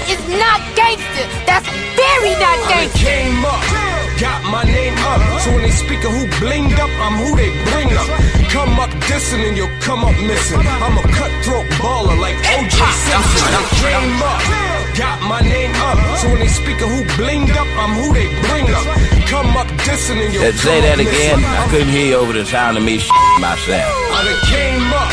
is not gangster. That's very not gangster. I came up, got my name up. So when they speak of who blinged up, I'm who they bring up. Come up dissing and you'll come up missing. I'm a cutthroat baller like O.J. Simpson. I came up, got my name up. So when they speak of who blinged up, I'm who they bring up. Come up dissing and you'll Say that again. I couldn't hear you over the sound of me myself. I done came up,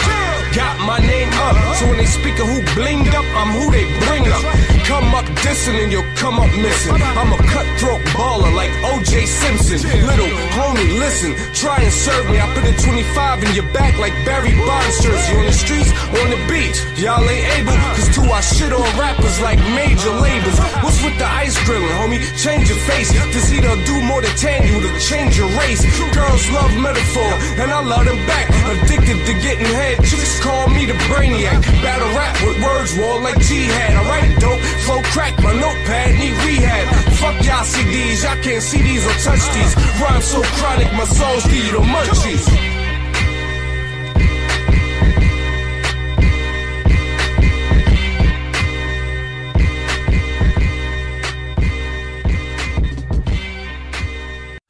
got my name up. So when they speak of who blinged up, I'm who they bring up. Come up dissing and you'll come up missing. I'm a cutthroat baller like O.J. Simpson. Little homie, listen, try and serve me. I put a 25 in your back like Barry Bonds jersey. On the streets, on the beach, y'all ain't able. Cause too I shit on rappers like major labels. What's with the ice grilling, homie? Change your face. This either do more to tan you to change your race. Girls love metaphor, and I love them back. Addicted to getting head, chicks call me the brainiac. Battle rap with words raw like Jihad. I write dope, flow crack, my notepad need rehab. Fuck y'all CDs, y'all can't see these or touch these. Rhyme so chronic, my songs give you the munchies.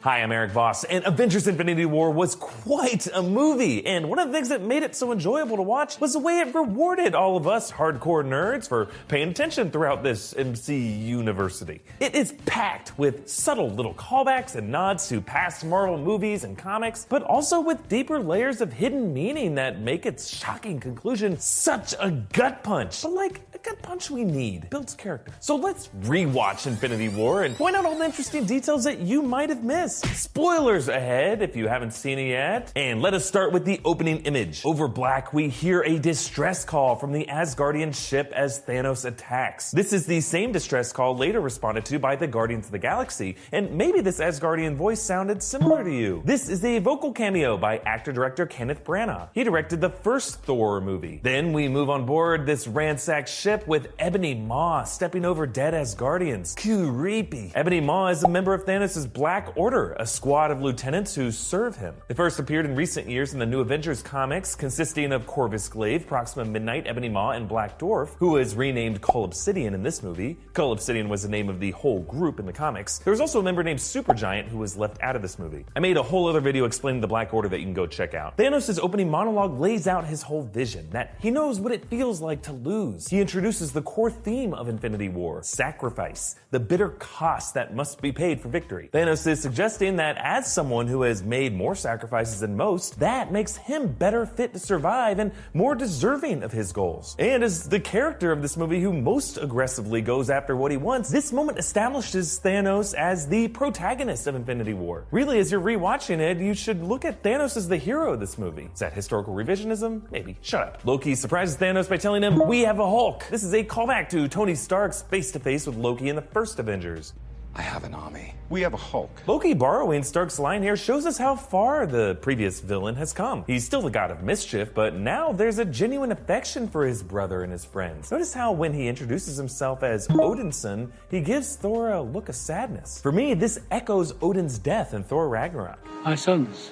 Hi, I'm Eric Voss, and Avengers Infinity War was quite a movie, and one of the things that made it so enjoyable to watch was the way it rewarded all of us hardcore nerds for paying attention throughout this MC university. It is packed with subtle little callbacks and nods to past Marvel movies and comics, but also with deeper layers of hidden meaning that make its shocking conclusion such a gut punch. But like a gut punch we need, builds character. So let's rewatch Infinity War and point out all the interesting details that you might have missed. Spoilers ahead if you haven't seen it yet. And let us start with the opening image. Over black, we hear a distress call from the Asgardian ship as Thanos attacks. This is the same distress call later responded to by the Guardians of the Galaxy, and maybe this Asgardian voice sounded similar to you. This is a vocal cameo by actor-director Kenneth Branagh. He directed the first Thor movie. Then we move on board this ransacked ship with Ebony Maw stepping over dead Asgardians. Creepy. Ebony Maw is a member of Thanos' Black Order, a squad of lieutenants who serve him. They first appeared in recent years in the New Avengers comics, consisting of Corvus Glaive, Proxima Midnight, Ebony Maw, and Black Dwarf, who was renamed Cull Obsidian in this movie. Cull Obsidian was the name of the whole group in the comics. There was also a member named Supergiant who was left out of this movie. I made a whole other video explaining the Black Order that you can go check out. Thanos' opening monologue lays out his whole vision, that he knows what it feels like to lose. He introduces the core theme of Infinity War, sacrifice, the bitter cost that must be paid for victory. Thanos is suggesting that as someone who has made more sacrifices than most, that makes him better fit to survive and more deserving of his goals. And as the character of this movie who most aggressively goes after what he wants, this moment establishes Thanos as the protagonist of Infinity War. Really, as you're rewatching it, you should look at Thanos as the hero of this movie. Is that historical revisionism? Maybe. Shut up. Loki surprises Thanos by telling him, "We have a Hulk." This is a callback to Tony Stark's face-to-face with Loki in the first Avengers. I have an army. We have a Hulk. Loki borrowing Stark's line here shows us how far the previous villain has come. He's still the god of mischief, but now there's a genuine affection for his brother and his friends. Notice how when he introduces himself as Odin's son, he gives Thor a look of sadness. For me, this echoes Odin's death in Thor Ragnarok. My sons,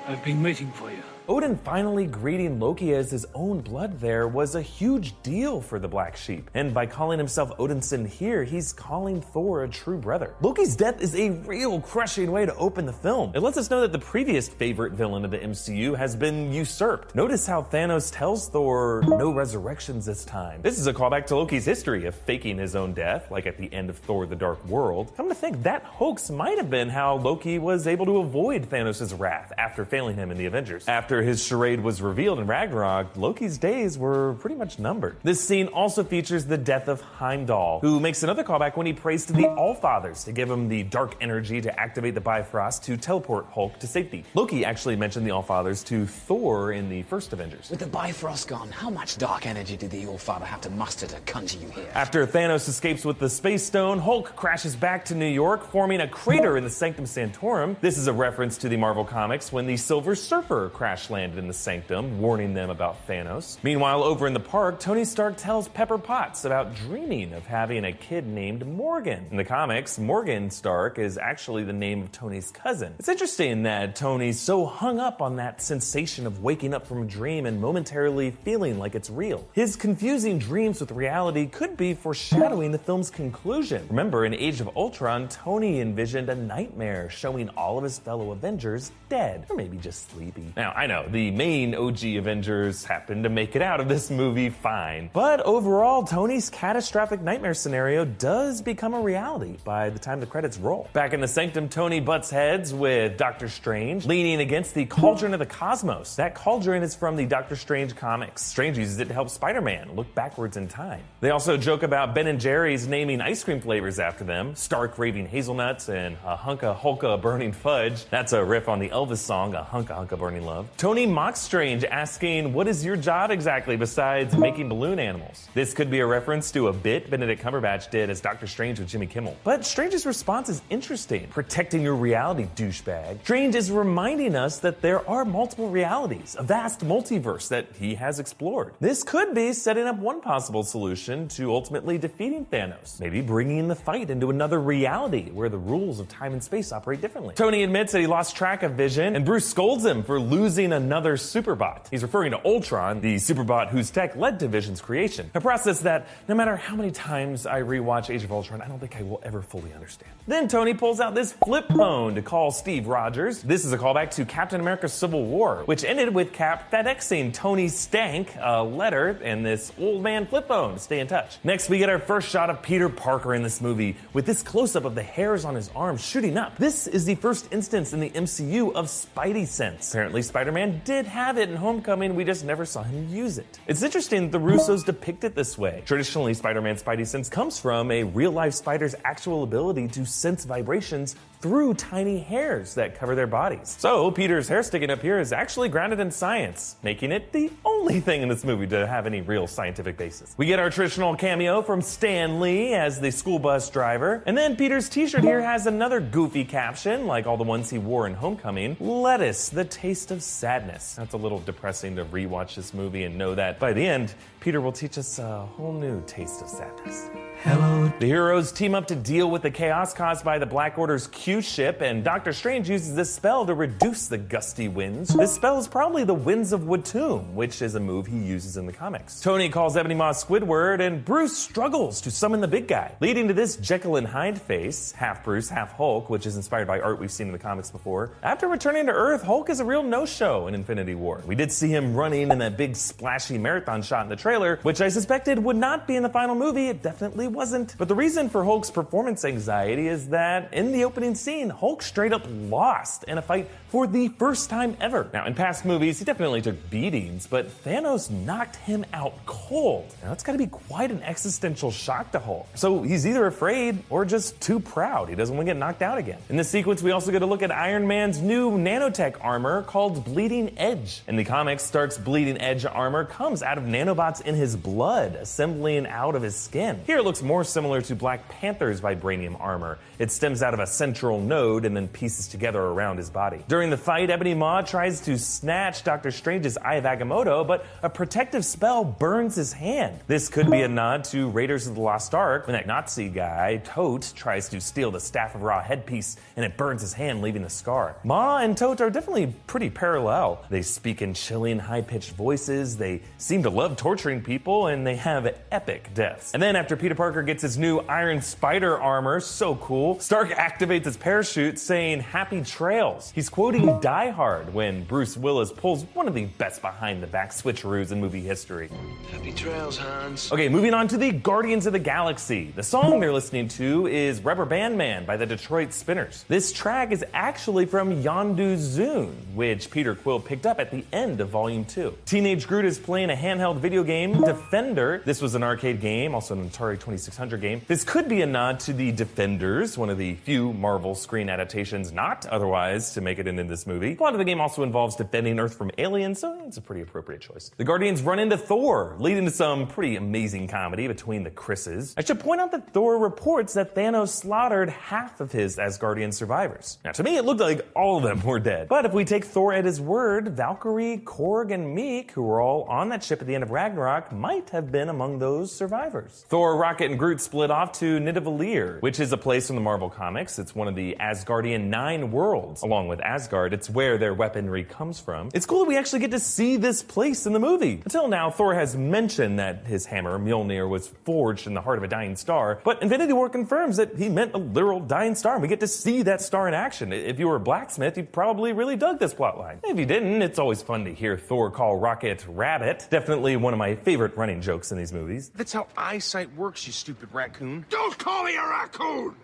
I've been waiting for you. Odin finally greeting Loki as his own blood there was a huge deal for the Black Sheep. And by calling himself Odinson here, he's calling Thor a true brother. Loki's death is a real crushing way to open the film. It lets us know that the previous favorite villain of the MCU has been usurped. Notice how Thanos tells Thor, "No resurrections this time." This is a callback to Loki's history of faking his own death, like at the end of Thor the Dark World. Come to think, that hoax might have been how Loki was able to avoid Thanos' wrath after failing him in the Avengers. After his charade was revealed in Ragnarok, Loki's days were pretty much numbered. This scene also features the death of Heimdall, who makes another callback when he prays to the Allfathers to give him the dark energy to activate the Bifrost to teleport Hulk to safety. Loki actually mentioned the Allfathers to Thor in the first Avengers. With the Bifrost gone, how much dark energy did the Allfather have to muster to conjure you here? After Thanos escapes with the Space Stone, Hulk crashes back to New York, forming a crater in the Sanctum Sanctorum. This is a reference to the Marvel Comics when the Silver Surfer crashed crash landed in the Sanctum, warning them about Thanos. Meanwhile, over in the park, Tony Stark tells Pepper Potts about dreaming of having a kid named Morgan. In the comics, Morgan Stark is actually the name of Tony's cousin. It's interesting that Tony's so hung up on that sensation of waking up from a dream and momentarily feeling like it's real. His confusing dreams with reality could be foreshadowing the film's conclusion. Remember, in Age of Ultron, Tony envisioned a nightmare showing all of his fellow Avengers dead, or maybe just sleepy. Now, I know, the main OG Avengers happened to make it out of this movie fine, but overall, Tony's catastrophic nightmare scenario does become a reality by the time the credits roll. Back in the Sanctum, Tony butts heads with Doctor Strange, leaning against the Cauldron of the Cosmos. That cauldron is from the Doctor Strange comics. Strange uses it to help Spider-Man look backwards in time. They also joke about Ben & Jerry's naming ice cream flavors after them, Stark raving hazelnuts and a hunka hulka burning fudge. That's a riff on the Elvis song, a hunka hunka burning love. Tony mocks Strange, asking, what is your job exactly besides making balloon animals? This could be a reference to a bit Benedict Cumberbatch did as Doctor Strange with Jimmy Kimmel. But Strange's response is interesting. Protecting your reality, douchebag. Strange is reminding us that there are multiple realities, a vast multiverse that he has explored. This could be setting up one possible solution to ultimately defeating Thanos, maybe bringing the fight into another reality where the rules of time and space operate differently. Tony admits that he lost track of Vision, and Bruce scolds him for losing another Superbot. He's referring to Ultron, the Superbot whose tech led to Vision's creation, a process that, no matter how many times I rewatch Age of Ultron, I don't think I will ever fully understand. Then Tony pulls out this flip phone to call Steve Rogers. This is a callback to Captain America Civil War, which ended with Cap FedExing Tony Stank a letter and this old man flip phone to stay in touch. Next, we get our first shot of Peter Parker in this movie with this close-up of the hairs on his arms shooting up. This is the first instance in the MCU of Spidey sense. Apparently, Spider-Man did have it in Homecoming, we just never saw him use it. It's interesting that the Russos depict it this way. Traditionally, Spider-Man's Spidey sense comes from a real-life spider's actual ability to sense vibrations through tiny hairs that cover their bodies. So Peter's hair sticking up here is actually grounded in science, making it the only thing in this movie to have any real scientific basis. We get our traditional cameo from Stan Lee as the school bus driver, and then Peter's t-shirt here has another goofy caption, like all the ones he wore in Homecoming, lettuce, the taste of sadness. That's a little depressing to rewatch this movie and know that by the end, Peter will teach us a whole new taste of sadness. Hello. The heroes team up to deal with the chaos caused by the Black Order's Q ship, and Doctor Strange uses this spell to reduce the gusty winds. This spell is probably the Winds of Watum, which is a move he uses in the comics. Tony calls Ebony Maw Squidward, and Bruce struggles to summon the big guy, leading to this Jekyll and Hyde face, half Bruce, half Hulk, which is inspired by art we've seen in the comics before. After returning to Earth, Hulk is a real no-show in Infinity War. We did see him running in that big splashy marathon shot in the trailer, which I suspected would not be in the final movie. It definitely wasn't. But the reason for Hulk's performance anxiety is that in the opening scene, Hulk straight up lost in a fight for the first time ever. Now, in past movies, he definitely took beatings, but Thanos knocked him out cold. Now, that's gotta be quite an existential shock to Hulk. So he's either afraid or just too proud. He doesn't want to get knocked out again. In this sequence, we also get a look at Iron Man's new nanotech armor called Bleeding Edge. In the comics, Stark's Bleeding Edge armor comes out of nanobots in his blood, assembling out of his skin. Here it looks more similar to Black Panther's vibranium armor. It stems out of a central node and then pieces together around his body. During the fight, Ebony Maw tries to snatch Doctor Strange's Eye of Agamotto, but a protective spell burns his hand. This could be a nod to Raiders of the Lost Ark, when that Nazi guy, Tote, tries to steal the Staff of Ra headpiece and it burns his hand, leaving a scar. Maw and Tote are definitely pretty parallel. They speak in chilling, high-pitched voices, they seem to love torturing people, and they have epic deaths. And then after Peter Parker gets his new Iron Spider armor, so cool, Stark activates his parachute saying happy trails. He's quoting Die Hard when Bruce Willis pulls one of the best behind the back switcheroos in movie history. Happy trails, Hans. Okay, moving on to the Guardians of the Galaxy. The song they're listening to is Rubber Band Man by the Detroit Spinners. This track is actually from Yondu Zune, which Peter Quill picked up at the end of Volume 2. Teenage Groot is playing a handheld video game, Defender. This was an arcade game, also an Atari 2600 game. This could be a nod to the Defenders, one of the few Marvel screen adaptations not otherwise to make it into this movie. The plot of the game also involves defending Earth from aliens, so it's a pretty appropriate choice. The Guardians run into Thor, leading to some pretty amazing comedy between the Chris's. I should point out that Thor reports that Thanos slaughtered half of his Asgardian survivors. Now, to me, it looked like all of them were dead. But if we take Thor at his word, Valkyrie, Korg, and Meek, who were all on that ship at the end of Ragnarok, might have been among those survivors. Thor, Rocket, and Groot split off to Nidavellir, which is a place from the Marvel Comics. It's one of the Asgardian 9 worlds. Along with Asgard, it's where their weaponry comes from. It's cool that we actually get to see this place in the movie. Until now, Thor has mentioned that his hammer, Mjolnir, was forged in the heart of a dying star, but Infinity War confirms that he meant a literal dying star, and we get to see that star in action. If you were a blacksmith, you probably really dug this plotline. If you didn't, it's always fun to hear Thor call Rocket Rabbit. Definitely one of my favorite running jokes in these movies. That's how eyesight works, you stupid raccoon. Don't call me a raccoon!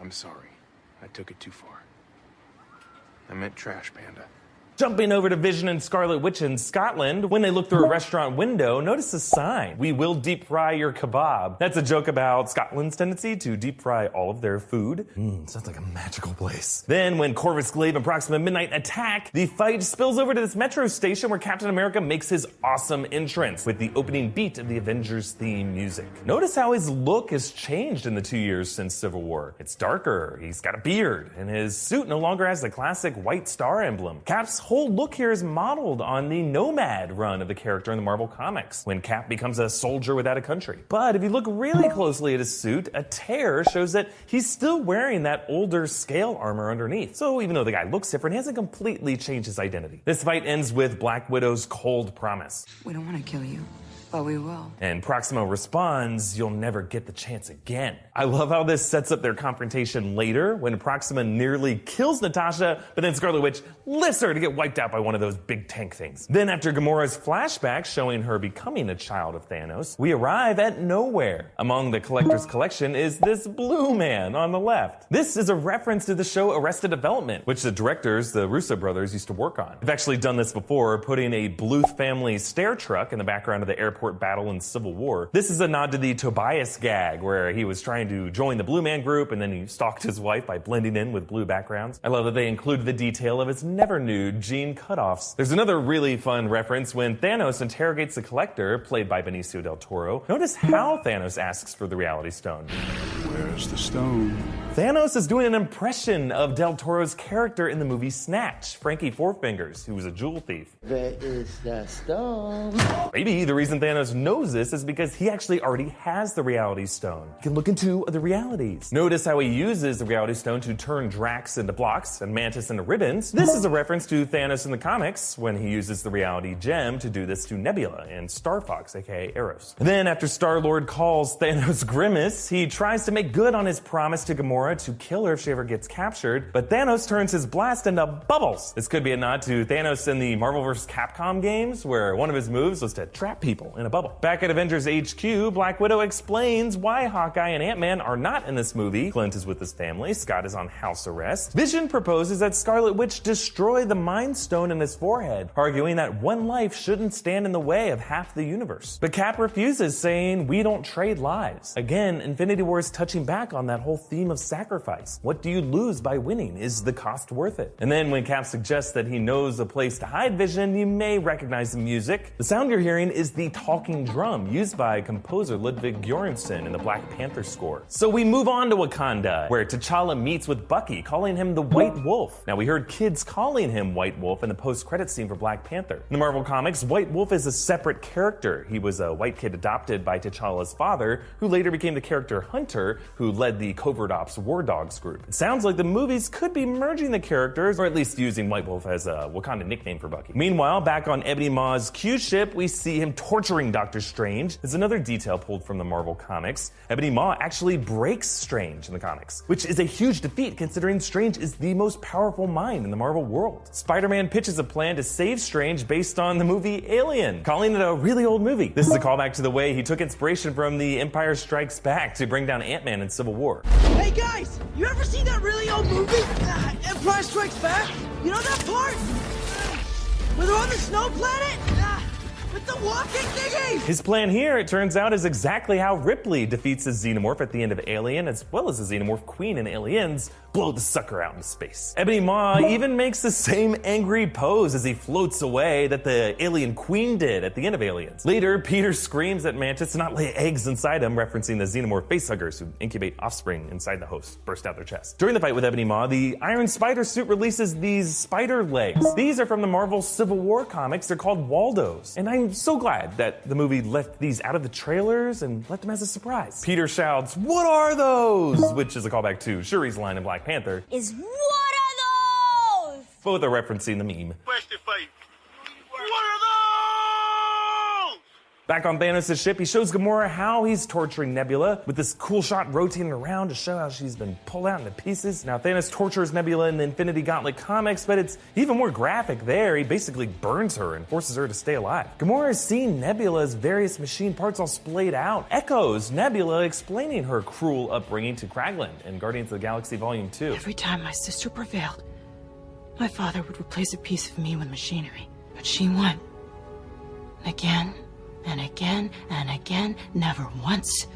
I'm sorry. I took it too far. I meant trash panda. Jumping over to Vision and Scarlet Witch in Scotland, when they look through a restaurant window, notice a sign, "We will deep fry your kebab." That's a joke about Scotland's tendency to deep fry all of their food. Sounds like a magical place. Then when Corvus Glaive and Proxima Midnight attack, the fight spills over to this metro station where Captain America makes his awesome entrance with the opening beat of the Avengers theme music. Notice how his look has changed in the 2 years since Civil War. It's darker, he's got a beard, and his suit no longer has the classic white star emblem. Cap's whole look here is modeled on the Nomad run of the character in the Marvel Comics, when Cap becomes a soldier without a country. But if you look really closely at his suit, a tear shows that he's still wearing that older scale armor underneath. So even though the guy looks different, he hasn't completely changed his identity. This fight ends with Black Widow's cold promise. "We don't want to kill you, but we will." And Proxima responds, "You'll never get the chance again." I love how this sets up their confrontation later, when Proxima nearly kills Natasha, but then Scarlet Witch lifts her to get wiped out by one of those big tank things. Then after Gamora's flashback showing her becoming a child of Thanos, we arrive at nowhere. Among the Collector's Collection is this blue man on the left. This is a reference to the show Arrested Development, which the directors, the Russo brothers, used to work on. They've actually done this before, putting a Bluth family stair truck in the background of the airport battle in Civil War. This is a nod to the Tobias gag, where he was trying to join the Blue Man group and then he stalked his wife by blending in with blue backgrounds. I love that they included the detail of his never nude jean cutoffs. There's another really fun reference when Thanos interrogates the Collector, played by Benicio del Toro. Notice how Thanos asks for the Reality Stone. Where's the stone? Thanos is doing an impression of Del Toro's character in the movie Snatch, Frankie Four Fingers, who was a jewel thief. Where is the stone? Maybe the reason Thanos knows this is because he actually already has the Reality Stone. He can look into other realities. Notice how he uses the Reality Stone to turn Drax into blocks and Mantis into ribbons. This is a reference to Thanos in the comics when he uses the Reality Gem to do this to Nebula and Star Fox, aka Eros. Then after Star-Lord calls Thanos Grimace, he tries to make good on his promise to Gamora to kill her if she ever gets captured, but Thanos turns his blast into bubbles. This could be a nod to Thanos in the Marvel vs. Capcom games, where one of his moves was to trap people in a bubble. Back at Avengers HQ, Black Widow explains why Hawkeye and Ant-Man are not in this movie. Clint is with his family, Scott is on house arrest. Vision proposes that Scarlet Witch destroy the Mind Stone in his forehead, arguing that one life shouldn't stand in the way of half the universe. But Cap refuses, saying, "We don't trade lives." Again, Infinity War is touching back on that whole theme of sacrifice. What do you lose by winning? Is the cost worth it? And then when Cap suggests that he knows a place to hide Vision, you may recognize the music. The sound you're hearing is the talking drum used by composer Ludwig Göransson in the Black Panther score. So we move on to Wakanda, where T'Challa meets with Bucky, calling him the White Wolf. Now we heard kids calling him White Wolf in the post-credits scene for Black Panther. In the Marvel Comics, White Wolf is a separate character. He was a white kid adopted by T'Challa's father, who later became the character Hunter, who led the Covert Ops War Dogs group. It sounds like the movies could be merging the characters, or at least using White Wolf as a Wakanda nickname for Bucky. Meanwhile, back on Ebony Maw's Q ship, we see him torturing Doctor Strange. There's another detail pulled from the Marvel Comics. Ebony Maw actually breaks Strange in the comics, which is a huge defeat considering Strange is the most powerful mind in the Marvel world. Spider-Man pitches a plan to save Strange based on the movie Alien, calling it a really old movie. This is a callback to the way he took inspiration from The Empire Strikes Back to bring down Ant-Man in Civil War. Hey guys, you ever seen that really old movie? Empire Strikes Back? You know that part? Where they're on the snow planet? But the walking thingy! His plan here, it turns out, is exactly how Ripley defeats the xenomorph at the end of Alien, as well as the xenomorph queen in Aliens. Blow the sucker out into space. Ebony Maw even makes the same angry pose as he floats away that the alien queen did at the end of Aliens. Later, Peter screams at Mantis to not lay eggs inside him, referencing the xenomorph facehuggers who incubate offspring inside the host, burst out their chest. During the fight with Ebony Maw, the Iron Spider suit releases these spider legs. These are from the Marvel Civil War comics. They're called Waldos. And I'm so glad that the movie left these out of the trailers and left them as a surprise. Peter shouts, "What are those?" Which is a callback to Shuri's line in Black Panther. Is what are those? Both are referencing the meme. Question for you. What are those? Back on Thanos' ship, he shows Gamora how he's torturing Nebula with this cool shot rotating around to show how she's been pulled out into pieces. Now, Thanos tortures Nebula in the Infinity Gauntlet comics, but it's even more graphic there. He basically burns her and forces her to stay alive. Gamora is seeing Nebula's various machine parts all splayed out, echoes Nebula explaining her cruel upbringing to Kraglin in Guardians of the Galaxy Volume 2. Every time my sister prevailed, my father would replace a piece of me with machinery. But she won. Again and again and again, never once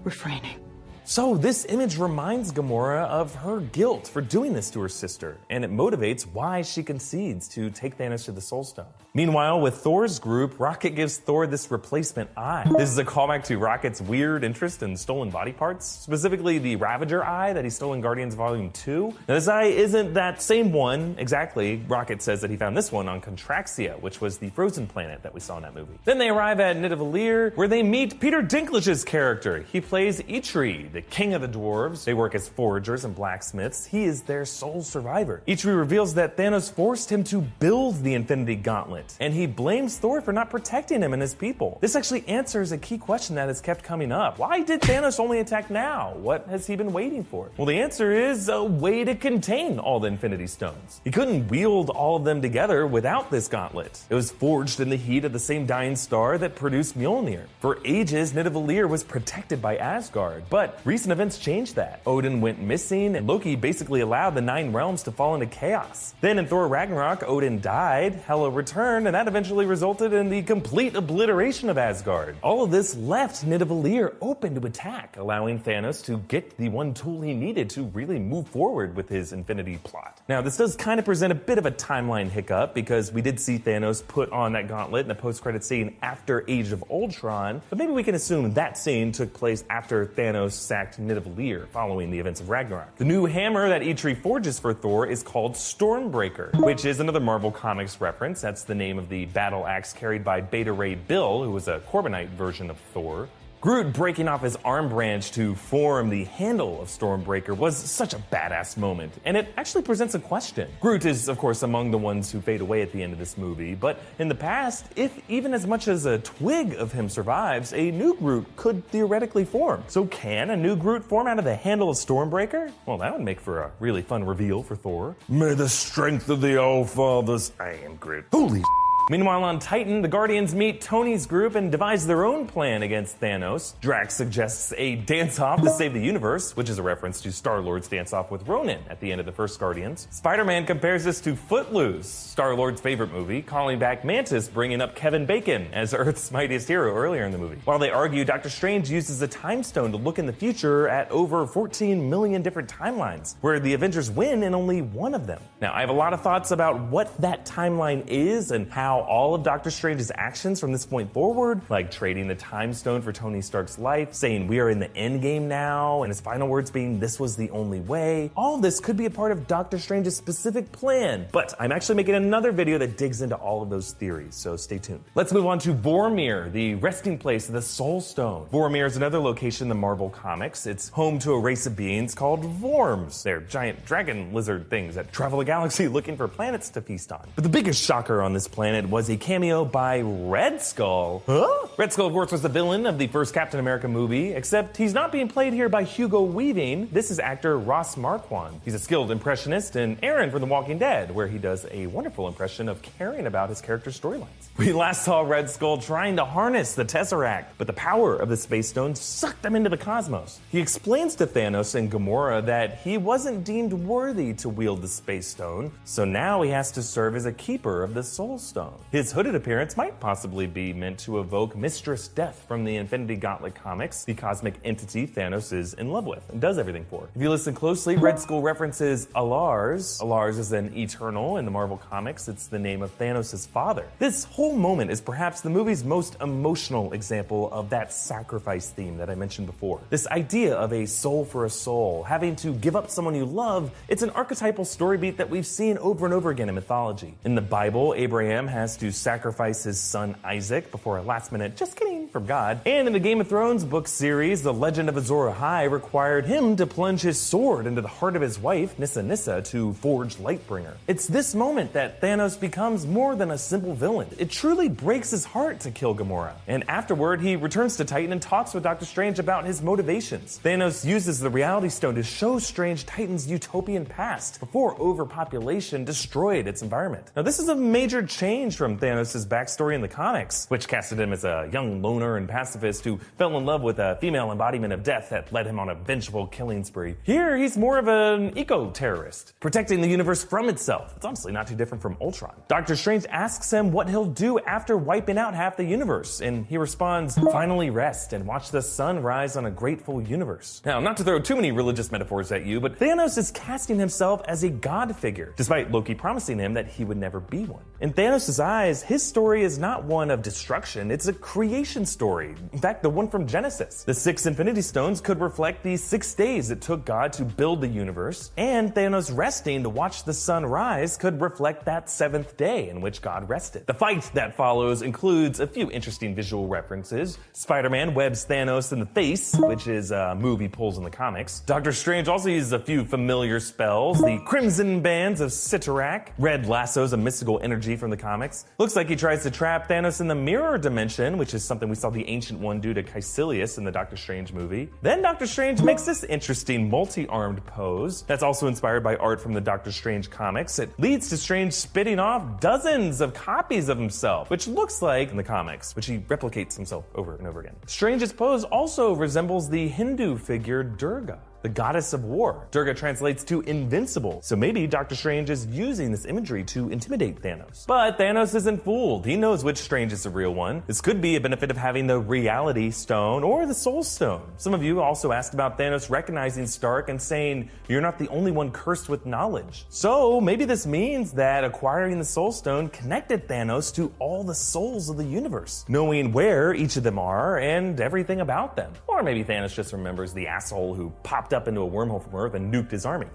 refraining. So this image reminds Gamora of her guilt for doing this to her sister, and it motivates why she concedes to take Thanos to the Soul Stone. Meanwhile, with Thor's group, Rocket gives Thor this replacement eye. This is a callback to Rocket's weird interest in stolen body parts, specifically the Ravager eye that he stole in Guardians Volume 2. Now, this eye isn't that same one exactly. Rocket says that he found this one on Contraxia, which was the frozen planet that we saw in that movie. Then they arrive at Nidavellir, where they meet Peter Dinklage's character. He plays Eitri, the king of the dwarves. They work as foragers and blacksmiths. He is their sole survivor. Eitri reveals that Thanos forced him to build the Infinity Gauntlet, and he blames Thor for not protecting him and his people. This actually answers a key question that has kept coming up. Why did Thanos only attack now? What has he been waiting for? Well, the answer is a way to contain all the Infinity Stones. He couldn't wield all of them together without this gauntlet. It was forged in the heat of the same dying star that produced Mjolnir. For ages, Nidavellir was protected by Asgard, but recent events changed that. Odin went missing, and Loki basically allowed the 9 realms to fall into chaos. Then in Thor Ragnarok, Odin died, Hela returned, and that eventually resulted in the complete obliteration of Asgard. All of this left Nidavellir open to attack, allowing Thanos to get the one tool he needed to really move forward with his Infinity plot. Now, this does kind of present a bit of a timeline hiccup, because we did see Thanos put on that gauntlet in a post-credit scene after Age of Ultron, but maybe we can assume that scene took place after Thanos sacked Nidavellir following the events of Ragnarok. The new hammer that Eitri forges for Thor is called Stormbreaker, which is another Marvel Comics reference. That's the name of the battle axe carried by Beta Ray Bill, who was a Corbinite version of Thor. Groot breaking off his arm branch to form the handle of Stormbreaker was such a badass moment, and it actually presents a question. Groot is, of course, among the ones who fade away at the end of this movie, but in the past, if even as much as a twig of him survives, a new Groot could theoretically form. So can a new Groot form out of the handle of Stormbreaker? Well, that would make for a really fun reveal for Thor. May the strength of the All-Fathers... I am Groot. Holy Meanwhile, on Titan, the Guardians meet Tony's group and devise their own plan against Thanos. Drax suggests a dance-off to save the universe, which is a reference to Star-Lord's dance-off with Ronan at the end of the first Guardians. Spider-Man compares this to Footloose, Star-Lord's favorite movie, calling back Mantis, bringing up Kevin Bacon as Earth's mightiest hero earlier in the movie. While they argue, Doctor Strange uses a time stone to look in the future at over 14 million different timelines, where the Avengers win in only one of them. Now, I have a lot of thoughts about what that timeline is and how all of Doctor Strange's actions from this point forward, like trading the time stone for Tony Stark's life, saying we are in the end game now, and his final words being this was the only way. All of this could be a part of Doctor Strange's specific plan, but I'm actually making another video that digs into all of those theories, so stay tuned. Let's move on to Vormir, the resting place of the Soul Stone. Vormir is another location in the Marvel Comics. It's home to a race of beings called Vorms. They're giant dragon lizard things that travel the galaxy looking for planets to feast on. But the biggest shocker on this planet was a cameo by Red Skull. Huh? Red Skull, of course, was the villain of the first Captain America movie, except he's not being played here by Hugo Weaving. This is actor Ross Marquand. He's a skilled impressionist in Aaron from The Walking Dead, where he does a wonderful impression of caring about his character's storylines. We last saw Red Skull trying to harness the Tesseract, but the power of the Space Stone sucked him into the cosmos. He explains to Thanos and Gamora that he wasn't deemed worthy to wield the Space Stone, so now he has to serve as a keeper of the Soul Stone. alone. His hooded appearance might possibly be meant to evoke Mistress Death from the Infinity Gauntlet comics, the cosmic entity Thanos is in love with and does everything for. If you listen closely, Red Skull references Alars. Alars is an Eternal in the Marvel Comics. It's the name of Thanos' father. This whole moment is perhaps the movie's most emotional example of that sacrifice theme that I mentioned before. This idea of a soul for a soul, having to give up someone you love, it's an archetypal story beat that we've seen over and over again in mythology. In the Bible, Abraham has to sacrifice his son Isaac before a last minute, just kidding, from God. And in the Game of Thrones book series, The Legend of Azor Ahai required him to plunge his sword into the heart of his wife, Nissa Nissa, to forge Lightbringer. It's this moment that Thanos becomes more than a simple villain. It truly breaks his heart to kill Gamora. And afterward, he returns to Titan and talks with Doctor Strange about his motivations. Thanos uses the Reality Stone to show Strange Titan's utopian past before overpopulation destroyed its environment. Now, this is a major change from Thanos' backstory in the comics, which casted him as a young loner and pacifist who fell in love with a female embodiment of death that led him on a vengeful killing spree. Here, he's more of an eco-terrorist, protecting the universe from itself. It's honestly not too different from Ultron. Doctor Strange asks him what he'll do after wiping out half the universe, and he responds, "Finally rest and watch the sun rise on a grateful universe." Now, not to throw too many religious metaphors at you, but Thanos is casting himself as a god figure, despite Loki promising him that he would never be one. In Thanos' eyes, his story is not one of destruction, it's a creation story. In fact, the one from Genesis. The 6 Infinity Stones could reflect the 6 days it took God to build the universe, and Thanos resting to watch the sun rise could reflect that 7th day in which God rested. The fight that follows includes a few interesting visual references. Spider-Man webs Thanos in the face, which is a move he pulls in the comics. Doctor Strange also uses a few familiar spells. The Crimson Bands of Sitarak. Red lassos a mystical energy from the comics. Looks like he tries to trap Thanos in the mirror dimension, which is something we saw the Ancient One do to Caecilius in the Doctor Strange movie. Then Doctor Strange makes this interesting multi-armed pose that's also inspired by art from the Doctor Strange comics. It leads to Strange spitting off dozens of copies of himself, which looks like in the comics, which he replicates himself over and over again. Strange's pose also resembles the Hindu figure Durga, the goddess of war. Durga translates to invincible, so maybe Doctor Strange is using this imagery to intimidate Thanos. But Thanos isn't fooled. He knows which Strange is the real one. This could be a benefit of having the Reality Stone or the Soul Stone. Some of you also asked about Thanos recognizing Stark and saying, "You're not the only one cursed with knowledge." So maybe this means that acquiring the Soul Stone connected Thanos to all the souls of the universe, knowing where each of them are and everything about them. Or maybe Thanos just remembers the asshole who popped up into a wormhole from Earth and nuked his army.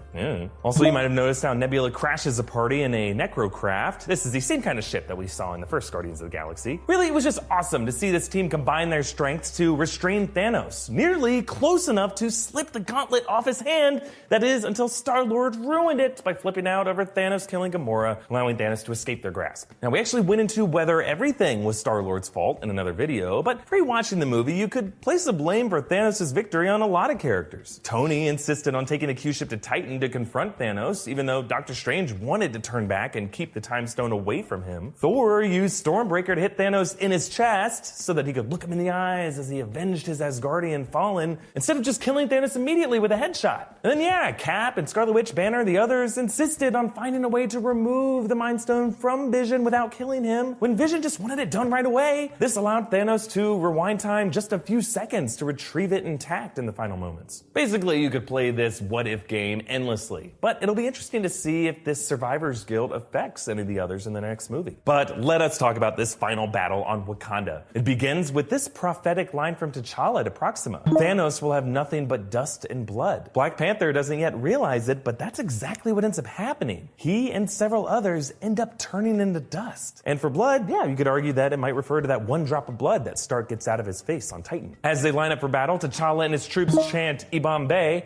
Also, you might have noticed how Nebula crashes a party in a Necrocraft. This is the same kind of ship that we saw in the first Guardians of the Galaxy. Really, it was just awesome to see this team combine their strengths to restrain Thanos, nearly close enough to slip the gauntlet off his hand. That is, until Star-Lord ruined it by flipping out over Thanos killing Gamora, allowing Thanos to escape their grasp. Now, we actually went into whether everything was Star-Lord's fault in another video, but pre-watching the movie, you could place the blame for Thanos' victory on a lot of characters. Tony insisted on taking a Q-ship to Titan to confront Thanos, even though Doctor Strange wanted to turn back and keep the Time Stone away from him. Thor used Stormbreaker to hit Thanos in his chest so that he could look him in the eyes as he avenged his Asgardian fallen, instead of just killing Thanos immediately with a headshot. And then Cap and Scarlet Witch, Banner, the others insisted on finding a way to remove the Mind Stone from Vision without killing him, when Vision just wanted it done right away. This allowed Thanos to rewind time just a few seconds to retrieve it intact in the final moments. Basically, you could play this what-if game endlessly, but it'll be interesting to see if this Survivor's Guild affects any of the others in the next movie. But let us talk about this final battle on Wakanda. It begins with this prophetic line from T'Challa to Proxima. Thanos will have nothing but dust and blood. Black Panther doesn't yet realize it, but that's exactly what ends up happening. He and several others end up turning into dust. And for blood, you could argue that it might refer to that one drop of blood that Stark gets out of his face on Titan. As they line up for battle, T'Challa and his troops chant Ibambe,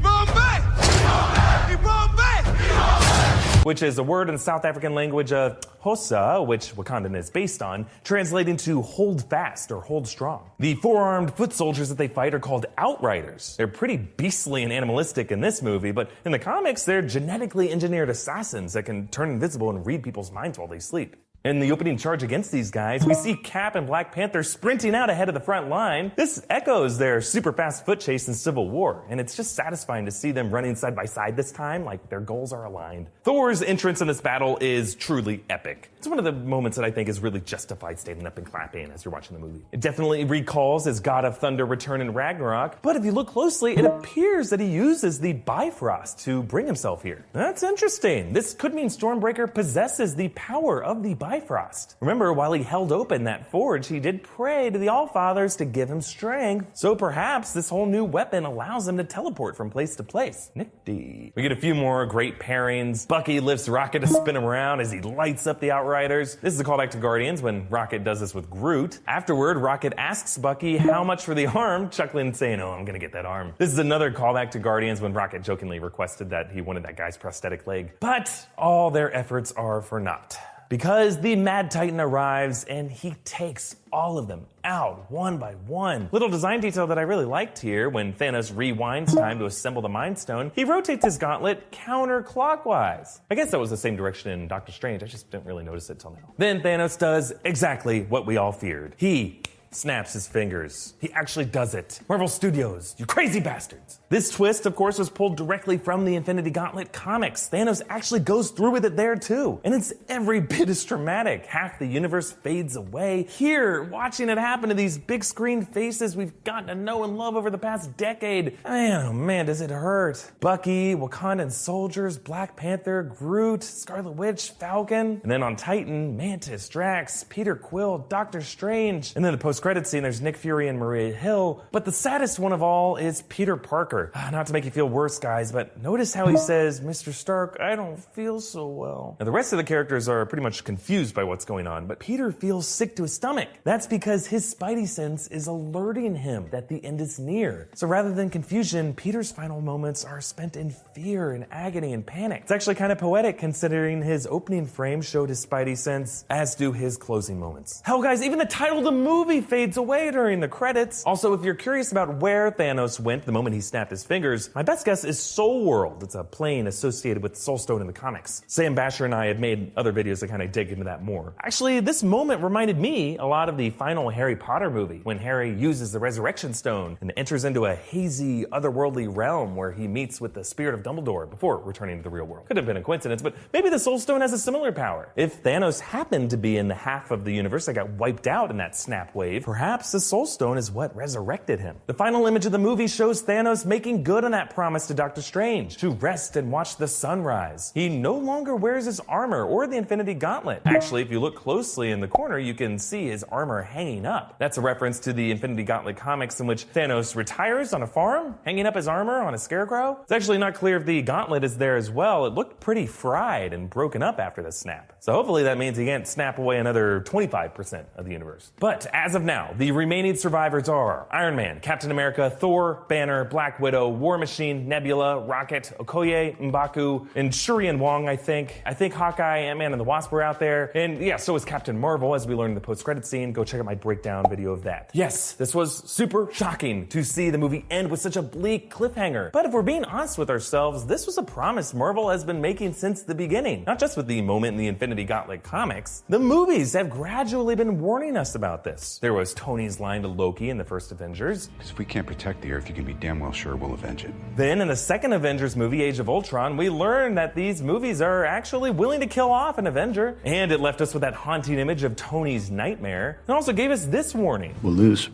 which is a word in the South African language of Hosa, which Wakandan is based on, translating to hold fast or hold strong. The 4-armed foot soldiers that they fight are called Outriders. They're pretty beastly and animalistic in this movie, but in the comics, they're genetically engineered assassins that can turn invisible and read people's minds while they sleep. In the opening charge against these guys, we see Cap and Black Panther sprinting out ahead of the front line. This echoes their super fast foot chase in Civil War, and it's just satisfying to see them running side by side this time, like their goals are aligned. Thor's entrance in this battle is truly epic. It's one of the moments that I think is really justified standing up and clapping as you're watching the movie. It definitely recalls his God of Thunder return in Ragnarok, but if you look closely, it appears that he uses the Bifrost to bring himself here. That's interesting. This could mean Stormbreaker possesses the power of the Bifrost. Remember, while he held open that forge, he did pray to the Allfathers to give him strength, so perhaps this whole new weapon allows him to teleport from place to place. Nifty. We get a few more great pairings. Bucky lifts Rocket to spin him around as he lights up the Outriders. This is a callback to Guardians when Rocket does this with Groot. Afterward, Rocket asks Bucky how much for the arm, chuckling and saying, "Oh, I'm gonna get that arm." This is another callback to Guardians when Rocket jokingly requested that he wanted that guy's prosthetic leg. But all their efforts are for naught, because the Mad Titan arrives and he takes all of them out one by one. Little design detail that I really liked here: when Thanos rewinds time to assemble the Mind Stone, he rotates his gauntlet counterclockwise. I guess that was the same direction in Doctor Strange, I just didn't really notice it till now. Then Thanos does exactly what we all feared. He snaps his fingers. He actually does it. Marvel Studios, you crazy bastards. This twist, of course, was pulled directly from the Infinity Gauntlet comics. Thanos actually goes through with it there too. And it's every bit as dramatic. Half the universe fades away. Here, watching it happen to these big screen faces we've gotten to know and love over the past decade. Man, oh man, does it hurt. Bucky, Wakandan soldiers, Black Panther, Groot, Scarlet Witch, Falcon. And then on Titan, Mantis, Drax, Peter Quill, Doctor Strange. And then the post-credits scene, there's Nick Fury and Maria Hill. But the saddest one of all is Peter Parker. Not to make you feel worse, guys, but notice how he says, "Mr. Stark, I don't feel so well." Now, the rest of the characters are pretty much confused by what's going on, but Peter feels sick to his stomach. That's because his spidey sense is alerting him that the end is near. So rather than confusion, Peter's final moments are spent in fear and agony and panic. It's actually kind of poetic considering his opening frame showed his spidey sense, as do his closing moments. Hell, guys, even the title of the movie fades away during the credits. Also, if you're curious about where Thanos went the moment he snapped his fingers, my best guess is Soul World. It's a plane associated with Soul Stone in the comics. Sam Basher and I had made other videos that kind of dig into that more. Actually, this moment reminded me a lot of the final Harry Potter movie, when Harry uses the Resurrection Stone and enters into a hazy, otherworldly realm where he meets with the spirit of Dumbledore before returning to the real world. Could have been a coincidence, but maybe the Soul Stone has a similar power. If Thanos happened to be in the half of the universe that got wiped out in that snap wave, perhaps the Soul Stone is what resurrected him. The final image of the movie shows Thanos making good on that promise to Doctor Strange to rest and watch the sunrise. He no longer wears his armor or the Infinity Gauntlet. Actually, if you look closely in the corner, you can see his armor hanging up. That's a reference to the Infinity Gauntlet comics in which Thanos retires on a farm, hanging up his armor on a scarecrow. It's actually not clear if the gauntlet is there as well. It looked pretty fried and broken up after the snap. So hopefully that means he can't snap away another 25% of the universe. But as of now, the remaining survivors are Iron Man, Captain America, Thor, Banner, Black Widow, War Machine, Nebula, Rocket, Okoye, M'Baku, and Shuri and Wong, I think. I think Hawkeye, Ant-Man, and the Wasp are out there. And yeah, so is Captain Marvel, as we learned in the post-credit scene. Go check out my breakdown video of that. Yes, this was super shocking to see the movie end with such a bleak cliffhanger. But if we're being honest with ourselves, this was a promise Marvel has been making since the beginning. Not just with the moment in the Infinity Gauntlet comics. The movies have gradually been warning us about this. There was Tony's line to Loki in the first Avengers. Because if we can't protect the Earth, you can be damn well sure we'll avenge it. Then in the second Avengers movie, Age of Ultron, we learned that these movies are actually willing to kill off an Avenger. And it left us with that haunting image of Tony's nightmare. And also gave us this warning. We'll lose.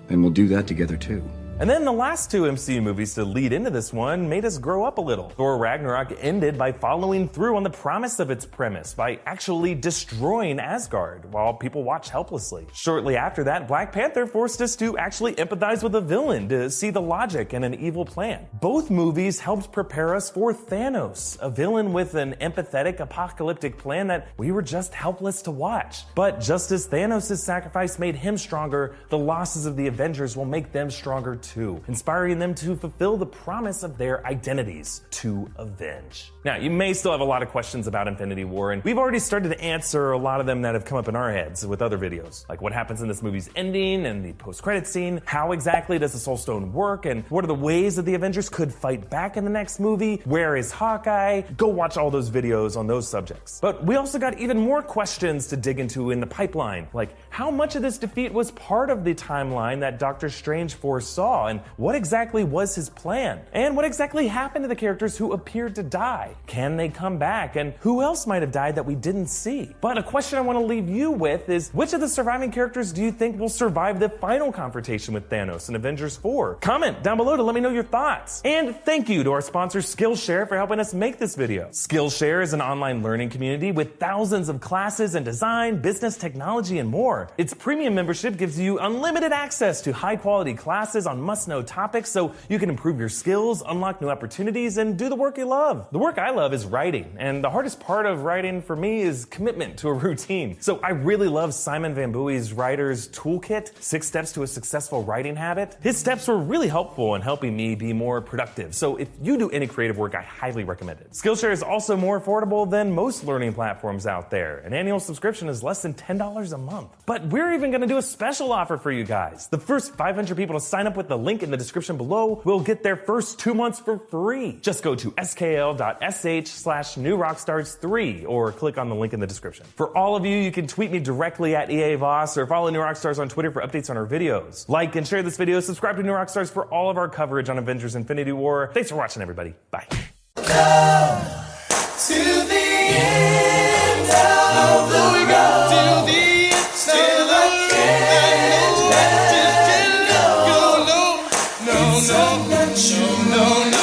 And we'll do that together too. And then the last two MCU movies to lead into this one made us grow up a little. Thor Ragnarok ended by following through on the promise of its premise, by actually destroying Asgard, while people watched helplessly. Shortly after that, Black Panther forced us to actually empathize with a villain, to see the logic in an evil plan. Both movies helped prepare us for Thanos, a villain with an empathetic, apocalyptic plan that we were just helpless to watch. But just as Thanos' sacrifice made him stronger, the losses of the Avengers will make them stronger too. 2, inspiring them to fulfill the promise of their identities, to avenge. Now, you may still have a lot of questions about Infinity War, and we've already started to answer a lot of them that have come up in our heads with other videos, like what happens in this movie's ending and the post-credit scene, how exactly does the Soul Stone work, and what are the ways that the Avengers could fight back in the next movie, where is Hawkeye? Go watch all those videos on those subjects. But we also got even more questions to dig into in the pipeline, like how much of this defeat was part of the timeline that Doctor Strange foresaw, and what exactly was his plan? And what exactly happened to the characters who appeared to die? Can they come back? And who else might have died that we didn't see? But a question I want to leave you with is, which of the surviving characters do you think will survive the final confrontation with Thanos in Avengers 4? Comment down below to let me know your thoughts. And thank you to our sponsor Skillshare for helping us make this video. Skillshare is an online learning community with thousands of classes in design, business, technology, and more. Its premium membership gives you unlimited access to high-quality classes on must-know topics so you can improve your skills, unlock new opportunities, and do the work you love. The work I love is writing, and the hardest part of writing for me is commitment to a routine. So I really love Simon Van Buie's Writer's Toolkit, 6 Steps to a Successful Writing Habit. His steps were really helpful in helping me be more productive, so if you do any creative work, I highly recommend it. Skillshare is also more affordable than most learning platforms out there. An annual subscription is less than $10 a month. But we're even going to do a special offer for you guys. The first 500 people to sign up with the link in the description below will get their first 2 months for free. Just go to skl.sh/newrockstars3 or click on the link in the description. For all of you, you can tweet me directly at EA Voss or follow New Rockstars on Twitter for updates on our videos. Like and share this video, subscribe to New Rockstars for all of our coverage on Avengers Infinity War. Thanks for watching, everybody. Bye. To the end of the road. To the end. Still I can't let go. No, no, no, no, no, no.